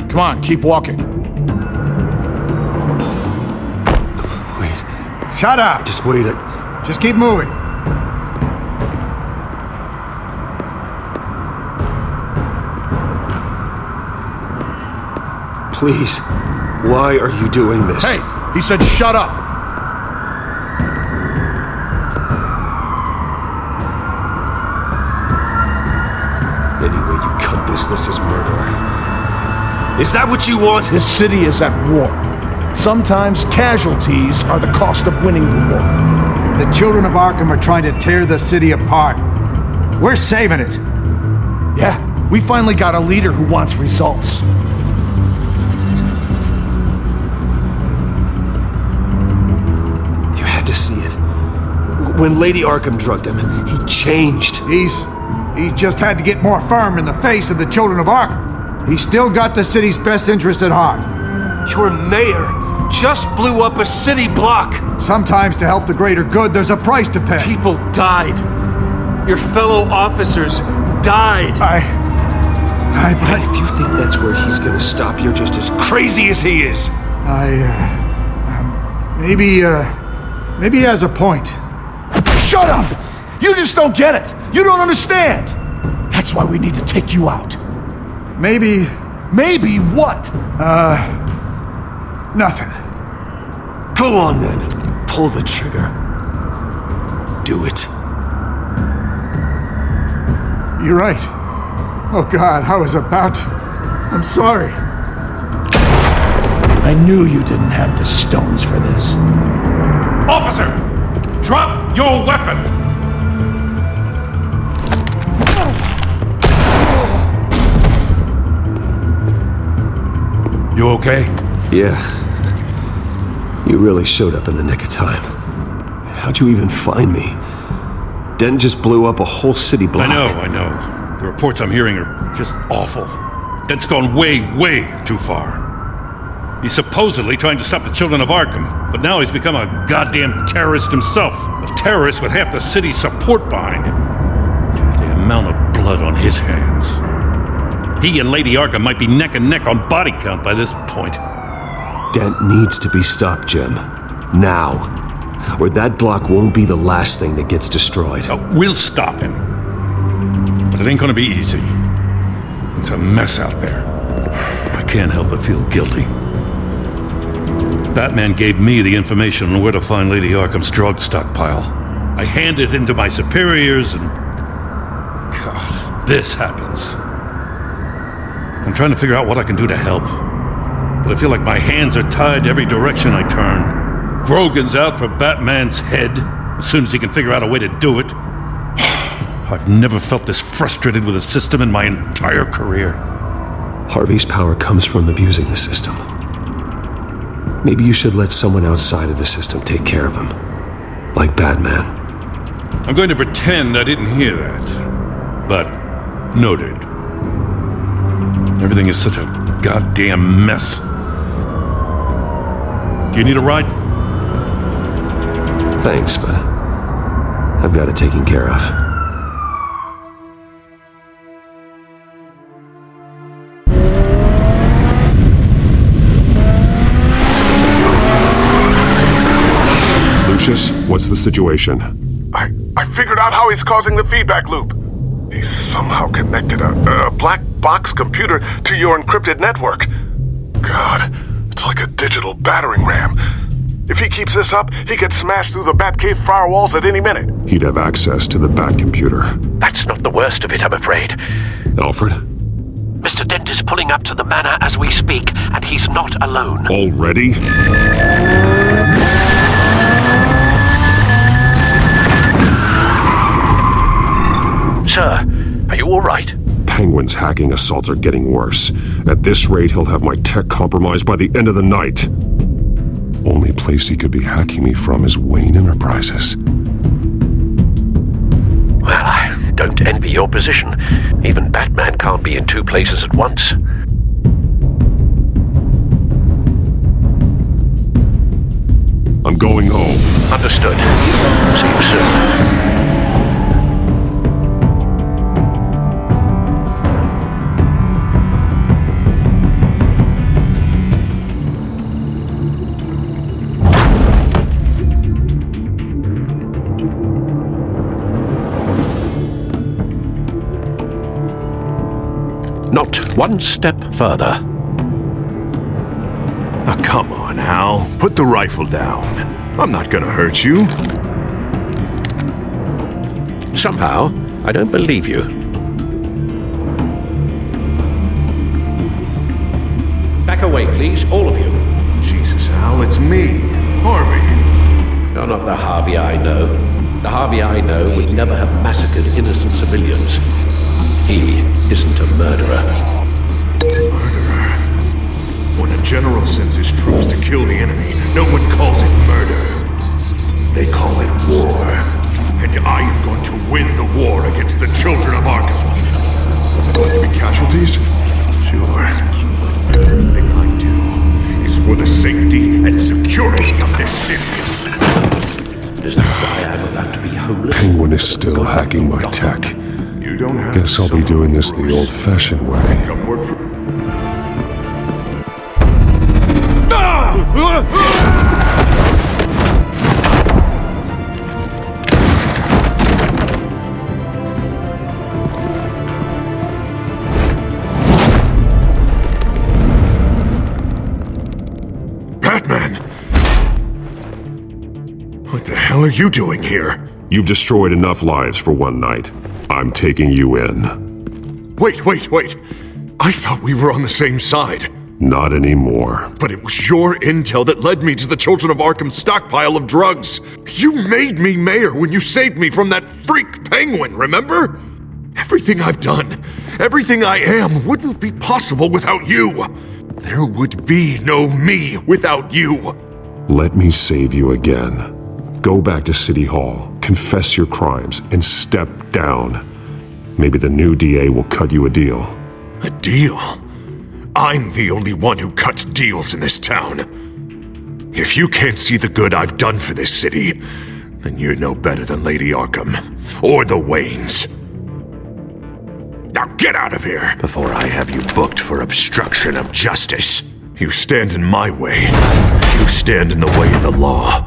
Come on, keep walking. Shut up! Just wait it. Just keep moving. Please, why are you doing this? Hey, he said shut up. Any way you cut this is murder. Is that what you want? This city is at war. Sometimes casualties are the cost of winning the war. The children of Arkham are trying to tear the city apart. We're saving it. Yeah, we finally got a leader who wants results. You had to see it. When Lady Arkham drugged him, he changed. He's just had to get more firm in the face of the children of Arkham. He's still got the city's best interest at heart. Your mayor just blew up a city block. Sometimes to help the greater good, there's a price to pay. People died. Your fellow officers died. But if you think that's where he's gonna stop, you're just as crazy as he is. Maybe he has a point. Shut up! You just don't get it. You don't understand. That's why we need to take you out. Maybe what? Nothing. Go on then. Pull the trigger. Do it. You're right. Oh God, I was about to... I'm sorry. I knew you didn't have the stones for this. Officer! Drop your weapon! You okay? Yeah. You really showed up in the nick of time. How'd you even find me? Den just blew up a whole city block. I know. The reports I'm hearing are just awful. Den's gone way, way too far. He's supposedly trying to stop the children of Arkham, but now he's become a goddamn terrorist himself. A terrorist with half the city's support behind him. The amount of blood on his hands. He and Lady Arkham might be neck and neck on body count by this point. Dent needs to be stopped, Jim. Now. Or that block won't be the last thing that gets destroyed. We'll stop him. But it ain't gonna be easy. It's a mess out there. I can't help but feel guilty. Batman gave me the information on where to find Lady Arkham's drug stockpile. I handed it in to my superiors and... God, this happens. I'm trying to figure out what I can do to help. But I feel like my hands are tied every direction I turn. Grogan's out for Batman's head as soon as he can figure out a way to do it. I've never felt this frustrated with a system in my entire career. Harvey's power comes from abusing the system. Maybe you should let someone outside of the system take care of him. Like Batman. I'm going to pretend I didn't hear that. But noted. Everything is such a goddamn mess. Do you need a ride? Thanks, but I've got it taken care of. Lucius, what's the situation? I figured out how he's causing the feedback loop. He's somehow connected a black box computer to your encrypted network. God, it's like a digital battering ram. If he keeps this up, he could smash through the Batcave firewalls at any minute. He'd have access to the Bat computer. That's not the worst of it, I'm afraid. Alfred? Mr. Dent is pulling up to the manor as we speak, and he's not alone. Already? Sir, are you all right? Penguin's hacking assaults are getting worse. At this rate, he'll have my tech compromised by the end of the night. Only place he could be hacking me from is Wayne Enterprises. Well, I don't envy your position. Even Batman can't be in two places at once. I'm going home. Understood. See you soon. one step further. Oh, come on, Al. Put the rifle down. I'm not gonna hurt you. Somehow, I don't believe you. Back away, please, all of you. Jesus, Al, it's me, Harvey. You're not the Harvey I know. The Harvey I know would never have massacred innocent civilians. He isn't a murderer. Murderer? When a general sends his troops to kill the enemy, no one calls it murder. They call it war. And I am going to win the war against the children of Arkham. Going to be casualties? Sure. But everything I do is for the safety and security of this city. Is that why I'm about to be homeless? Penguin is still hacking my tech. Guess I'll be doing this the old-fashioned way. Batman! What the hell are you doing here? You've destroyed enough lives for one night. I'm taking you in. Wait. I thought we were on the same side. Not anymore. But it was your intel that led me to the Children of Arkham's stockpile of drugs. You made me mayor when you saved me from that freak penguin, remember? Everything I've done, everything I am, wouldn't be possible without you. There would be no me without you. Let me save you again. Go back to City Hall, confess your crimes, and step down. Maybe the new DA will cut you a deal. A deal? I'm the only one who cuts deals in this town. If you can't see the good I've done for this city, then you're no better than Lady Arkham, or the Waynes. Now get out of here, before I have you booked for obstruction of justice. You stand in my way. You stand in the way of the law.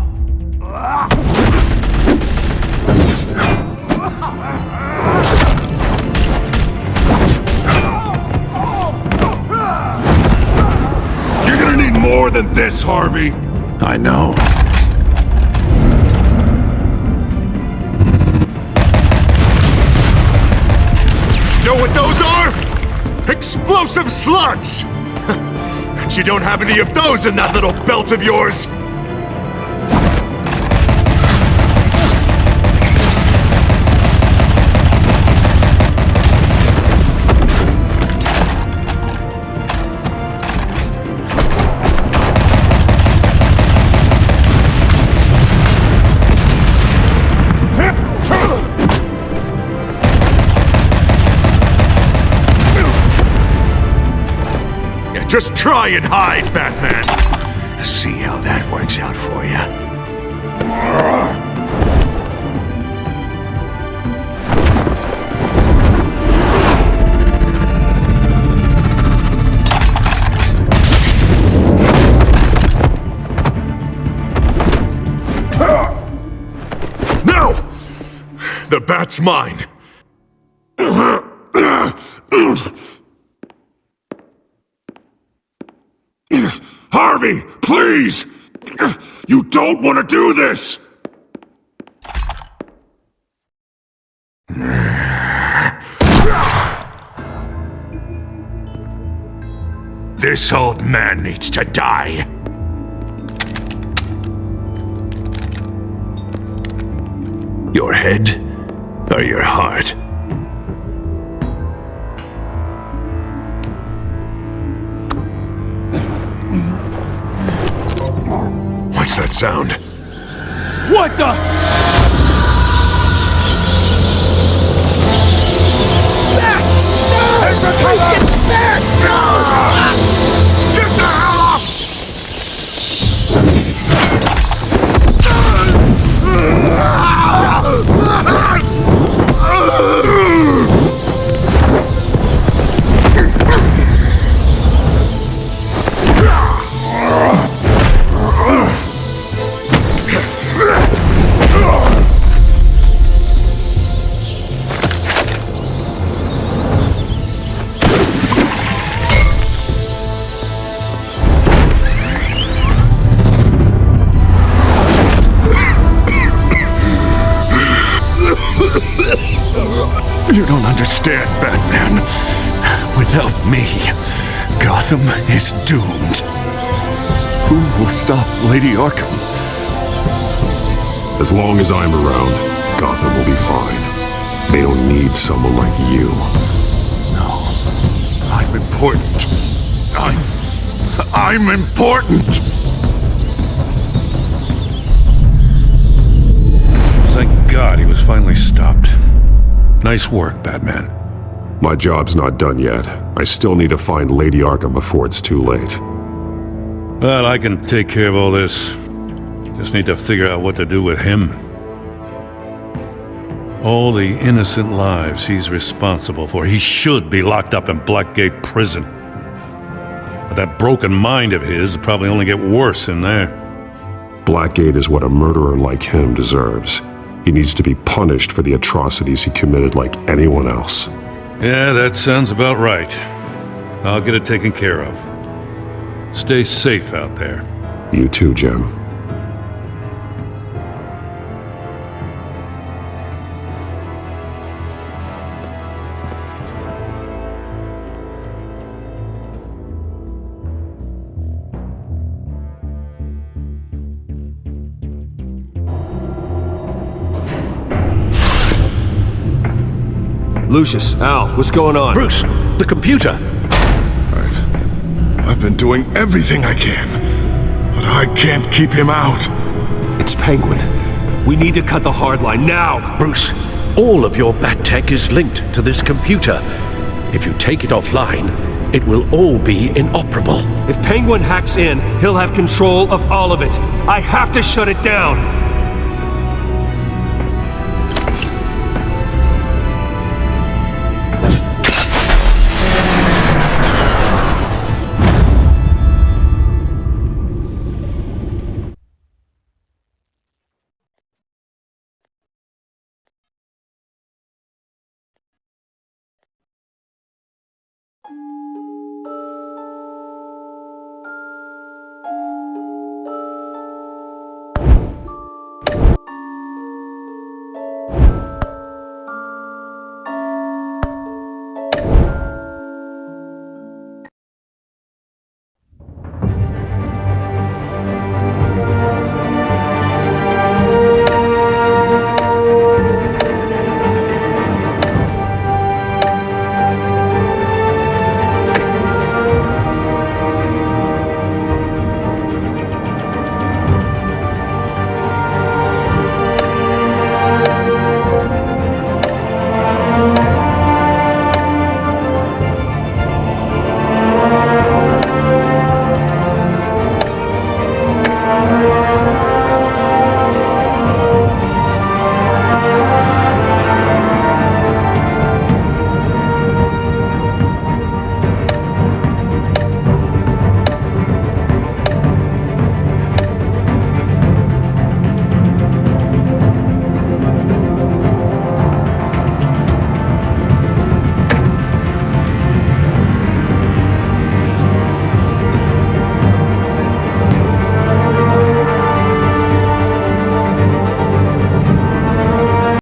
You're gonna need more than this, Harvey. I know. Know what those are? Explosive slugs! Bet you don't have any of those in that little belt of yours! Just try and hide, Batman. See how that works out for you. No! The bat's mine. Harvey, please! You don't want to do this! This old man needs to die. Your head or your heart? What's that sound? What the? Bats! No! Freaking bats! No! Get the hell off! You don't understand, Batman. Without me, Gotham is doomed. Who will stop Lady Arkham? As long as I'm around, Gotham will be fine. They don't need someone like you. No. I'm important. I'm important! Thank God he was finally stopped. Nice work, Batman. My job's not done yet. I still need to find Lady Arkham before it's too late. Well, I can take care of all this. Just need to figure out what to do with him. All the innocent lives he's responsible for. He should be locked up in Blackgate Prison. But that broken mind of his will probably only get worse in there. Blackgate is what a murderer like him deserves. He needs to be punished for the atrocities he committed like anyone else. Yeah, that sounds about right. I'll get it taken care of. Stay safe out there. You too, Jim. Lucius, Al, what's going on? Bruce, the computer! I've been doing everything I can, but I can't keep him out. It's Penguin. We need to cut the hard line now! Bruce, all of your bat tech is linked to this computer. If you take it offline, it will all be inoperable. If Penguin hacks in, he'll have control of all of it. I have to shut it down!